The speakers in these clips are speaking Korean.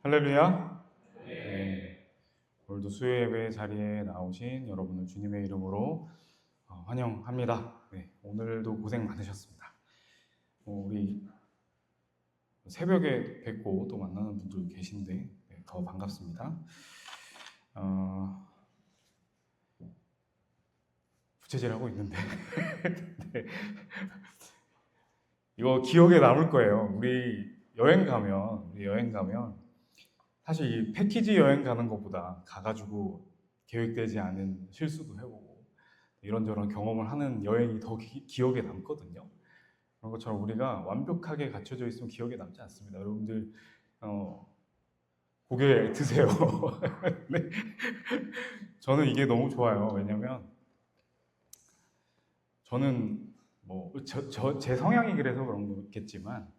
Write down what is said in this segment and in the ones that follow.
할렐루야. 네. 오늘도 수요 예배 자리에 나오신 여러분을 주님의 이름으로 환영합니다. 네, 오늘도 고생 많으셨습니다. 우리 새벽에 뵙고 또 만나는 분들 계신데 네, 더 반갑습니다. 부채질하고 있는데 네. 이거 기억에 남을 거예요. 우리 여행 가면 사실 이 패키지 여행 가는 것보다 가가지고 계획되지 않은 실수도 해보고 이런저런 경험을 하는 여행이 더 기억에 남거든요. 그런 것처럼 우리가 완벽하게 갖춰져 있으면 기억에 남지 않습니다. 여러분들 고개 드세요. 네. 저는 이게 너무 좋아요. 왜냐면 저는 제 성향이 그래서 그런 거겠지만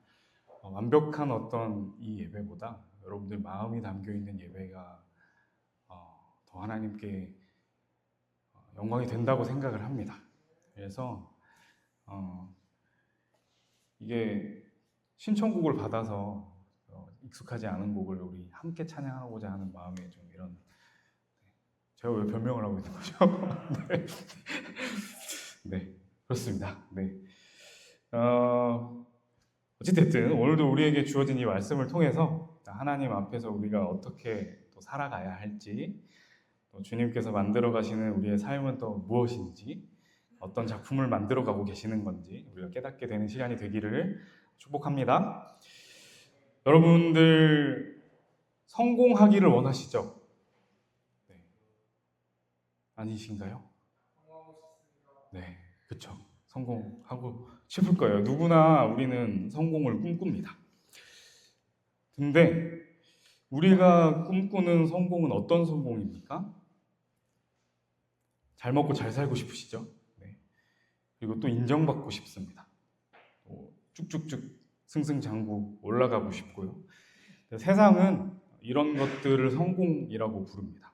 완벽한 어떤 이 예배보다 여러분들 마음이 담겨 있는 예배가 더 하나님께 영광이 된다고 생각을 합니다. 그래서 이게 신청곡을 받아서 익숙하지 않은 곡을 우리 함께 찬양하고자 하는 마음에 좀 이런 제가 왜 변명을 하고 있는 거죠? 네. 네, 그렇습니다. 네. 어찌됐든 오늘도 우리에게 주어진 이 말씀을 통해서 하나님 앞에서 우리가 어떻게 또 살아가야 할지, 또 주님께서 만들어 가시는 우리의 삶은 또 무엇인지, 어떤 작품을 만들어 가고 계시는 건지 우리가 깨닫게 되는 시간이 되기를 축복합니다. 여러분들 성공하기를 원하시죠? 네. 아니신가요? 네, 그렇죠. 성공하고 싶을 거예요. 누구나 우리는 성공을 꿈꿉니다. 근데 우리가 꿈꾸는 성공은 어떤 성공입니까? 잘 먹고 잘 살고 싶으시죠? 네. 그리고 또 인정받고 싶습니다. 쭉쭉쭉 승승장구 올라가고 싶고요. 세상은 이런 것들을 성공이라고 부릅니다.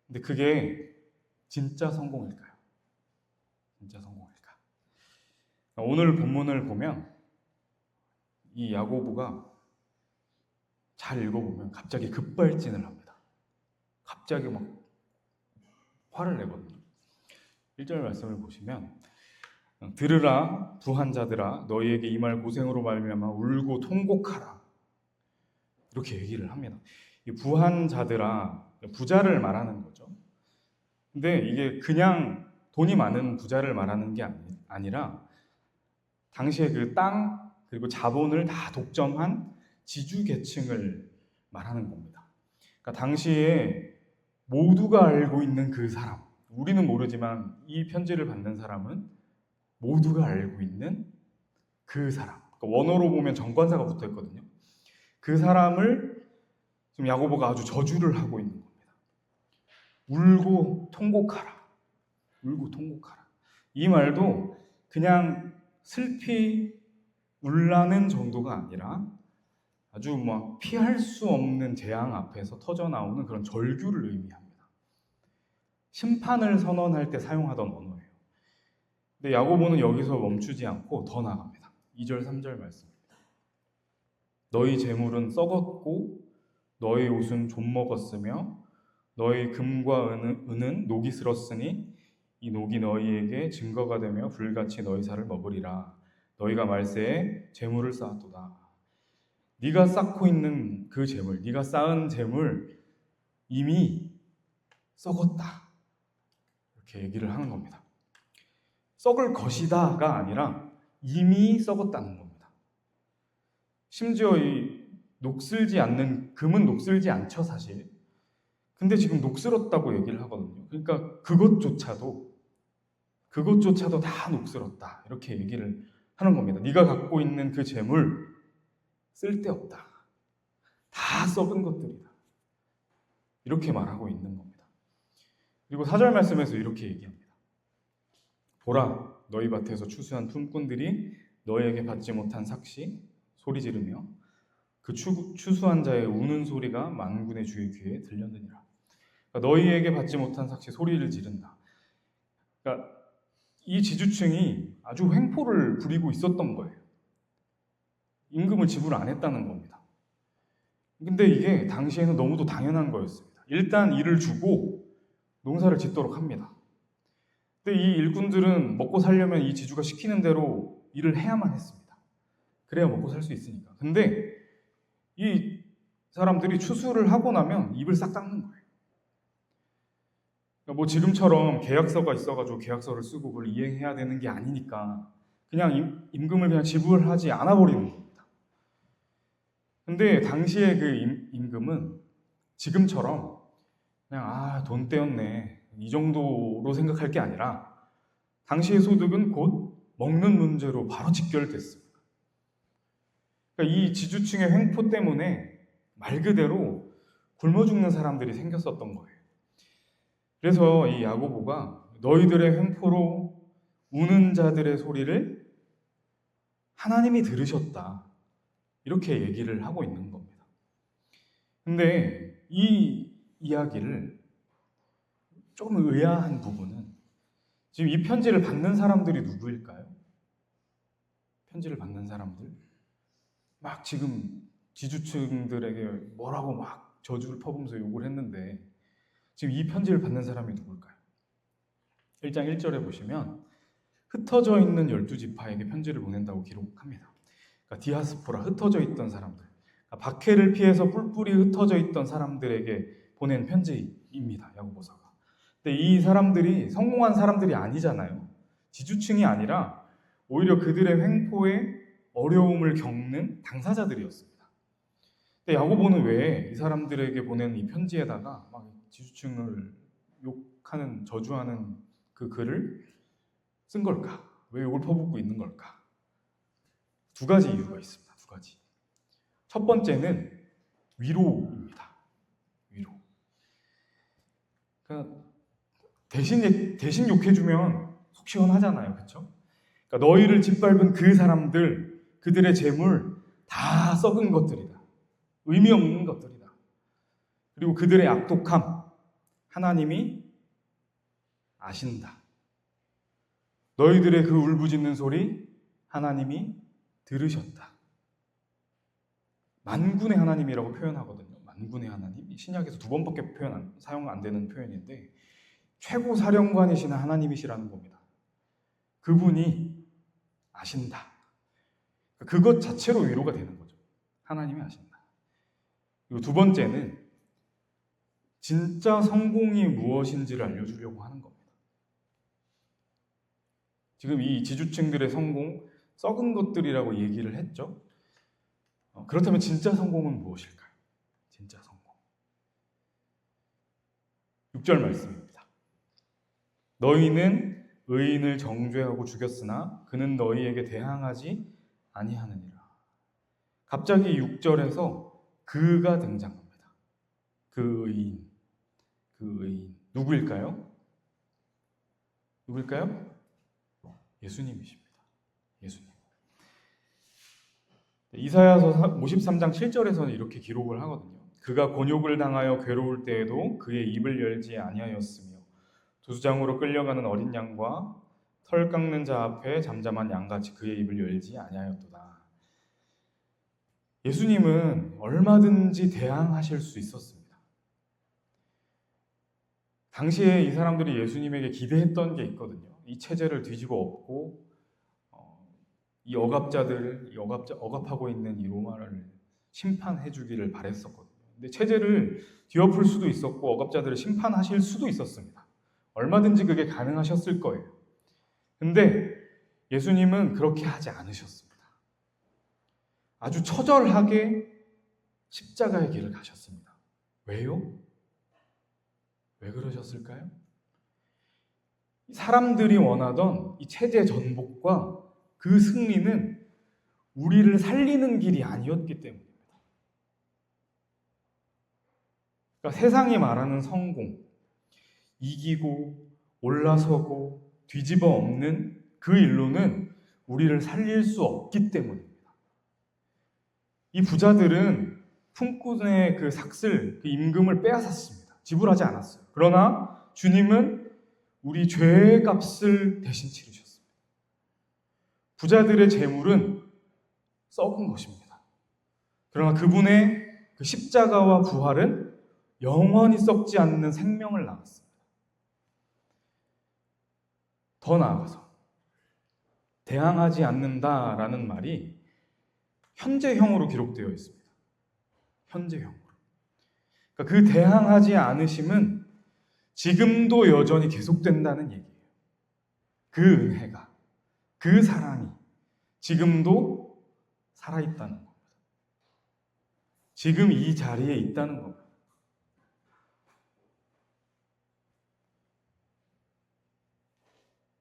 근데 그게 진짜 성공일까요? 진짜 성공일까? 오늘 본문을 보면 이 야고보가 잘 읽어보면 갑자기 급발진을 합니다. 갑자기 막 화를 내거든요. 1절 말씀을 보시면 들으라 부한 자들아 너희에게 이 말 고생으로 말미암아 울고 통곡하라 이렇게 얘기를 합니다. 이 부한 자들아 부자를 말하는 거죠. 근데 이게 그냥 돈이 많은 부자를 말하는 게 아니라 당시에 그 땅 그리고 자본을 다 독점한 지주 계층을 말하는 겁니다. 그러니까 당시에 모두가 알고 있는 그 사람, 우리는 모르지만 이 편지를 받는 사람은 모두가 알고 있는 그 사람. 그러니까 원어로 보면 정관사가 붙어 있거든요. 그 사람을 지금 야고보가 아주 저주를 하고 있는 겁니다. 울고 통곡하라. 울고 통곡하라. 이 말도 그냥 슬피 울라는 정도가 아니라 아주 막 피할 수 없는 재앙 앞에서 터져나오는 그런 절규를 의미합니다. 심판을 선언할 때 사용하던 언어예요. 근데 야고보는 여기서 멈추지 않고 더 나갑니다. 2절, 3절 말씀입니다. 너희 재물은 썩었고 너희 옷은 좀 먹었으며 너희 금과 은은 녹이 슬었으니 이 녹이 너희에게 증거가 되며 불같이 너희 살을 먹으리라. 너희가 말세에 재물을 쌓았도다. 네가 쌓고 있는 그 재물, 네가 쌓은 재물 이미 썩었다. 이렇게 얘기를 하는 겁니다. 썩을 것이다가 아니라 이미 썩었다는 겁니다. 심지어 이 녹슬지 않는 금은 녹슬지 않죠, 사실. 근데 지금 녹슬었다고 얘기를 하거든요. 그러니까 그것조차도 다 녹슬었다. 이렇게 얘기를 하는 겁니다. 네가 갖고 있는 그 재물 쓸데없다. 다 썩은 것들이다. 이렇게 말하고 있는 겁니다. 그리고 4절 말씀에서 이렇게 얘기합니다. 보라, 너희 밭에서 추수한 품꾼들이 너희에게 받지 못한 삭시 소리 지르며 그 추수한 자의 우는 소리가 만군의 주의 귀에 들렸느니라. 그러니까 너희에게 받지 못한 삭시 소리를 지른다. 그러니까 이 지주층이 아주 횡포를 부리고 있었던 거예요. 임금을 지불 안 했다는 겁니다. 근데 이게 당시에는 너무도 당연한 거였습니다. 일단 일을 주고 농사를 짓도록 합니다. 근데 이 일꾼들은 먹고 살려면 이 지주가 시키는 대로 일을 해야만 했습니다. 그래야 먹고 살 수 있으니까. 근데 이 사람들이 추수를 하고 나면 입을 싹 닦는 거예요. 그러니까 뭐 지금처럼 계약서가 있어가지고 계약서를 쓰고 그걸 이행해야 되는 게 아니니까 그냥 임금을 그냥 지불하지 않아 버리는 겁니다. 근데 당시에 그 임금은 지금처럼 그냥 돈 떼었네 이 정도로 생각할 게 아니라 당시의 소득은 곧 먹는 문제로 바로 직결됐습니다. 그러니까 이 지주층의 횡포 때문에 말 그대로 굶어 죽는 사람들이 생겼었던 거예요. 그래서 이 야고보가 너희들의 횡포로 우는 자들의 소리를 하나님이 들으셨다. 이렇게 얘기를 하고 있는 겁니다. 근데 이 이야기를 조금 의아한 부분은 지금 이 편지를 받는 사람들이 누구일까요? 편지를 받는 사람들? 막 지금 지주층들에게 뭐라고 막 저주를 퍼부으면서 욕을 했는데 지금 이 편지를 받는 사람이 누굴까요? 1장 1절에 보시면 흩어져 있는 12지파에게 편지를 보낸다고 기록합니다. 그러니까 디아스포라, 흩어져 있던 사람들, 그러니까 박해를 피해서 뿔뿔이 흩어져 있던 사람들에게 보낸 편지입니다. 야고보서가. 근데 이 사람들이 성공한 사람들이 아니잖아요. 지주층이 아니라 오히려 그들의 횡포에 어려움을 겪는 당사자들이었습니다. 근데 야고보는 왜 이 사람들에게 보낸 이 편지에다가 막 지주층을 욕하는, 저주하는 그 글을 쓴 걸까? 왜 욕을 퍼붓고 있는 걸까? 두 가지 이유가 있습니다. 두 가지. 첫 번째는 위로입니다. 위로. 그러니까 대신 욕해주면 속 시원하잖아요. 그렇죠? 그러니까 너희를 짓밟은 그 사람들, 그들의 재물 다 썩은 것들이다. 의미 없는 것들이다. 그리고 그들의 악독함 하나님이 아신다. 너희들의 그 울부짖는 소리 하나님이 들으셨다. 만군의 하나님이라고 표현하거든요. 만군의 하나님. 신약에서 2번밖에 사용 안 되는 표현인데 최고 사령관이신 하나님이시라는 겁니다. 그분이 아신다. 그것 자체로 위로가 되는 거죠. 하나님이 아신다. 그리고 두 번째는 진짜 성공이 무엇인지를 알려주려고 하는 겁니다. 지금 이 지주층들의 성공, 썩은 것들이라고 얘기를 했죠. 그렇다면 진짜 성공은 무엇일까요? 진짜 성공. 6절 말씀입니다. 너희는 의인을 정죄하고 죽였으나 그는 너희에게 대항하지 아니하느니라. 갑자기 6절에서 그가 등장합니다. 그 의인. 누구일까요? 예수님이십니다. 예수님. 이사야서 53장 7절에서는 이렇게 기록을 하거든요. 그가 곤욕을 당하여 괴로울 때에도 그의 입을 열지 아니하였으며 도수장으로 끌려가는 어린 양과 털 깎는 자 앞에 잠잠한 양같이 그의 입을 열지 아니하였도다. 예수님은 얼마든지 대항하실 수 있었습니다. 당시에 이 사람들이 예수님에게 기대했던 게 있거든요. 이 체제를 뒤집어 엎고 이 억압하고 있는 이 로마를 심판해 주기를 바랬었거든요. 근데 체제를 뒤엎을 수도 있었고 억압자들을 심판하실 수도 있었습니다. 얼마든지 그게 가능하셨을 거예요. 근데 예수님은 그렇게 하지 않으셨습니다. 아주 처절하게 십자가의 길을 가셨습니다. 왜요? 왜 그러셨을까요? 사람들이 원하던 이 체제 전복과 그 승리는 우리를 살리는 길이 아니었기 때문입니다. 그러니까 세상이 말하는 성공, 이기고 올라서고 뒤집어 엎는 그 일로는 우리를 살릴 수 없기 때문입니다. 이 부자들은 품꾼의 그 삭슬, 그 임금을 빼앗았습니다. 지불하지 않았어요. 그러나 주님은 우리 죄의 값을 대신 치르셨습니다. 부자들의 재물은 썩은 것입니다. 그러나 그분의 그 십자가와 부활은 영원히 썩지 않는 생명을 낳았습니다. 더 나아가서 대항하지 않는다라는 말이 현재형으로 기록되어 있습니다. 현재형으로. 그러니까 그 대항하지 않으심은 지금도 여전히 계속된다는 얘기예요. 그 은혜가, 그 사랑이 지금도 살아있다는 겁니다. 지금 이 자리에 있다는 겁니다.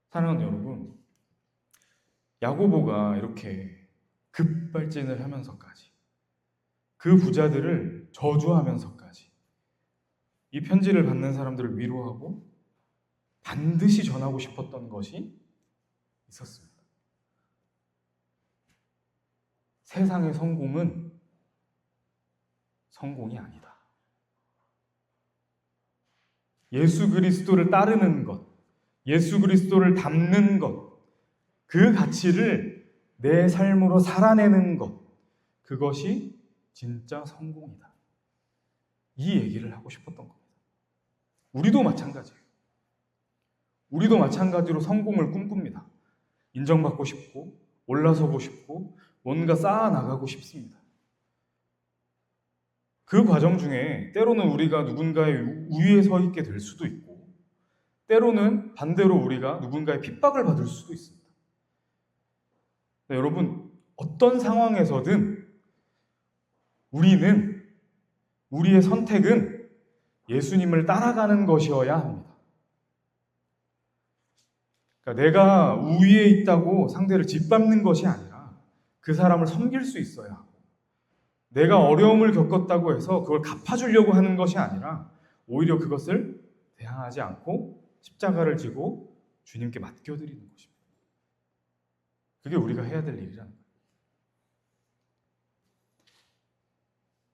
사랑하는 여러분, 야고보가 이렇게 급발진을 하면서까지, 그 부자들을 저주하면서까지 이 편지를 받는 사람들을 위로하고 반드시 전하고 싶었던 것이 있었습니다. 세상의 성공은 성공이 아니다. 예수 그리스도를 따르는 것, 예수 그리스도를 닮는 것, 그 가치를 내 삶으로 살아내는 것, 그것이 진짜 성공이다. 이 얘기를 하고 싶었던 겁니다. 우리도 마찬가지예요. 우리도 마찬가지로 성공을 꿈꿉니다. 인정받고 싶고, 올라서고 싶고, 뭔가 쌓아나가고 싶습니다. 그 과정 중에 때로는 우리가 누군가의 우위에 서 있게 될 수도 있고, 때로는 반대로 우리가 누군가의 핍박을 받을 수도 있습니다. 네, 여러분, 어떤 상황에서든 우리의 선택은 예수님을 따라가는 것이어야 합니다. 그러니까 내가 우위에 있다고 상대를 짓밟는 것이 아니라 그 사람을 섬길 수 있어야 하고, 내가 어려움을 겪었다고 해서 그걸 갚아주려고 하는 것이 아니라 오히려 그것을 대항하지 않고 십자가를 지고 주님께 맡겨드리는 것입니다. 그게 우리가 해야 될 일이라는 거예요.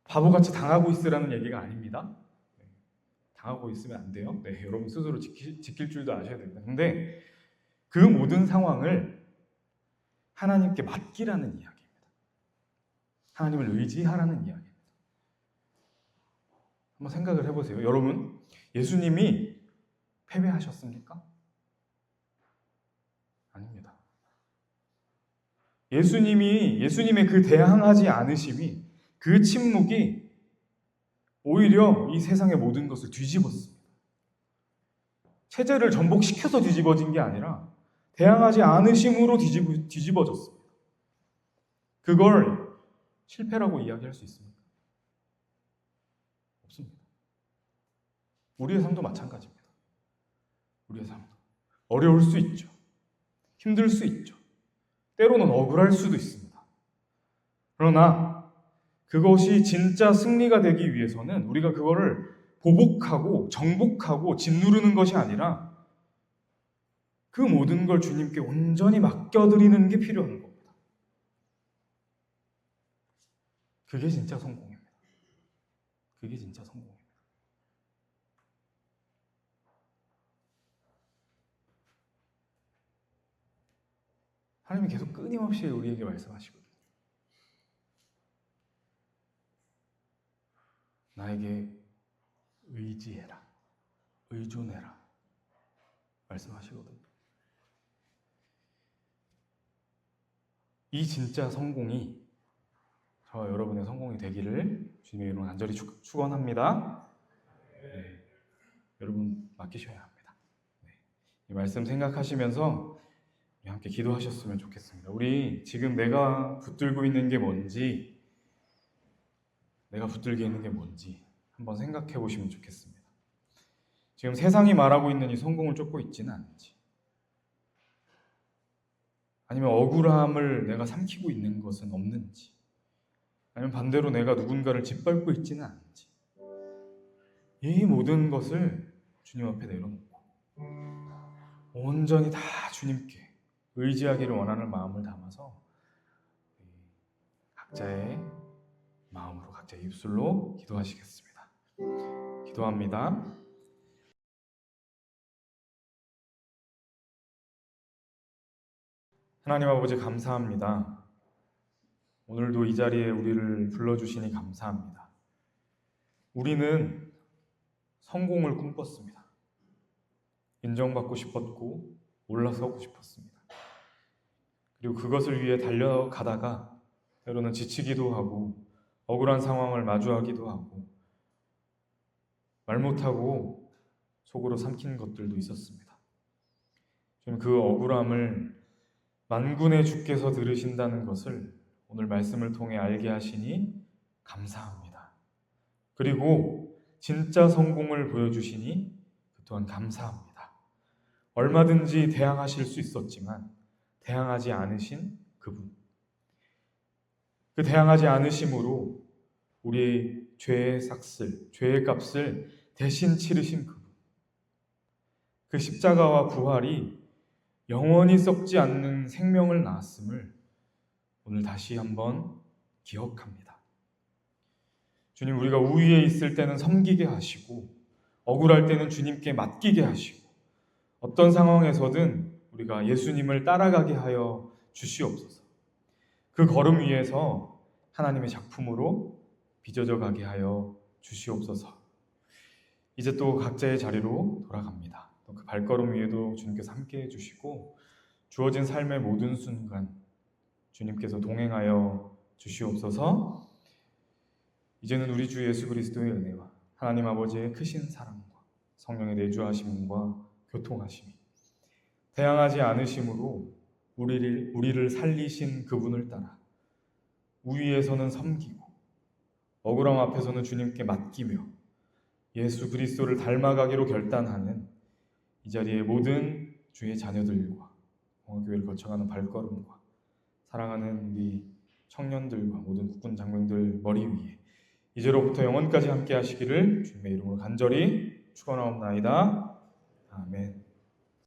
바보같이 당하고 있으라는 얘기가 아닙니다. 당하고 있으면 안 돼요. 네, 여러분 스스로 지킬 줄도 아셔야 됩니다. 근데 그 모든 상황을 하나님께 맡기라는 이야기입니다. 하나님을 의지하라는 이야기입니다. 한번 생각을 해보세요. 여러분, 예수님이 패배하셨습니까? 아닙니다. 예수님의 그 대항하지 않으심이, 그 침묵이 오히려 이 세상의 모든 것을 뒤집었습니다. 체제를 전복시켜서 뒤집어진 게 아니라 대항하지 않으심으로 뒤집어졌습니다. 그걸 실패라고 이야기할 수 있습니까? 없습니다. 우리의 삶도 마찬가지입니다. 우리의 삶도 어려울 수 있죠. 힘들 수 있죠. 때로는 억울할 수도 있습니다. 그러나 그것이 진짜 승리가 되기 위해서는 우리가 그거를 보복하고 정복하고 짓누르는 것이 아니라 그 모든 걸 주님께 온전히 맡겨드리는 게 필요한 겁니다. 그게 진짜 성공입니다. 그게 진짜 성공입니다. 하나님이 계속 끊임없이 우리에게 말씀하시거든요. 나에게 의지해라, 의존해라 말씀하시거든요. 이 진짜 성공이 저와 여러분의 성공이 되기를 주님의 이름으로 간절히 축원합니다. 네, 여러분 맡기셔야 합니다. 네, 이 말씀 생각하시면서 우리 함께 기도하셨으면 좋겠습니다. 우리 지금 내가 붙들고 있는 게 뭔지, 내가 붙들게 있는 게 뭔지 한번 생각해 보시면 좋겠습니다. 지금 세상이 말하고 있는 이 성공을 쫓고 있지는 않은지, 아니면 억울함을 내가 삼키고 있는 것은 없는지, 아니면 반대로 내가 누군가를 짓밟고 있지는 않은지, 이 모든 것을 주님 앞에 내려놓고 온전히 다 주님께 의지하기를 원하는 마음을 담아서 각자의 마음으로, 각자의 입술로 기도하시겠습니다. 기도합니다. 하나님 아버지 감사합니다. 오늘도 이 자리에 우리를 불러주시니 감사합니다. 우리는 성공을 꿈꿨습니다. 인정받고 싶었고 올라서고 싶었습니다. 그리고 그것을 위해 달려가다가 때로는 지치기도 하고 억울한 상황을 마주하기도 하고 말 못하고 속으로 삼킨 것들도 있었습니다. 지금 그 억울함을 만군의 주께서 들으신다는 것을 오늘 말씀을 통해 알게 하시니 감사합니다. 그리고 진짜 성공을 보여주시니 그 또한 감사합니다. 얼마든지 대항하실 수 있었지만 대항하지 않으신 그분, 그 대항하지 않으심으로 우리 죄의 삭슬, 죄의 값을 대신 치르신 그분, 그 십자가와 부활이 영원히 썩지 않는 생명을 낳았음을 오늘 다시 한번 기억합니다. 주님, 우리가 우위에 있을 때는 섬기게 하시고 억울할 때는 주님께 맡기게 하시고 어떤 상황에서든 우리가 예수님을 따라가게 하여 주시옵소서. 그 걸음 위에서 하나님의 작품으로 빚어져 가게 하여 주시옵소서. 이제 또 각자의 자리로 돌아갑니다. 또 그 발걸음 위에도 주님께서 함께 해주시고 주어진 삶의 모든 순간 주님께서 동행하여 주시옵소서. 이제는 우리 주 예수 그리스도의 은혜와 하나님 아버지의 크신 사랑과 성령의 내주하심과 교통하심이 대항하지 않으심으로 우리를 살리신 그분을 따라 우위에서는 섬기고 억울함 앞에서는 주님께 맡기며 예수 그리스도를 닮아가기로 결단하는 이 자리의 모든 주의 자녀들과 공화교회를 거쳐가는 발걸음과 사랑하는 우리 청년들과 모든 국군 장병들 머리 위에 이제로부터 영원까지 함께 하시기를 주님의 이름으로 간절히 축원하옵나이다. 아멘.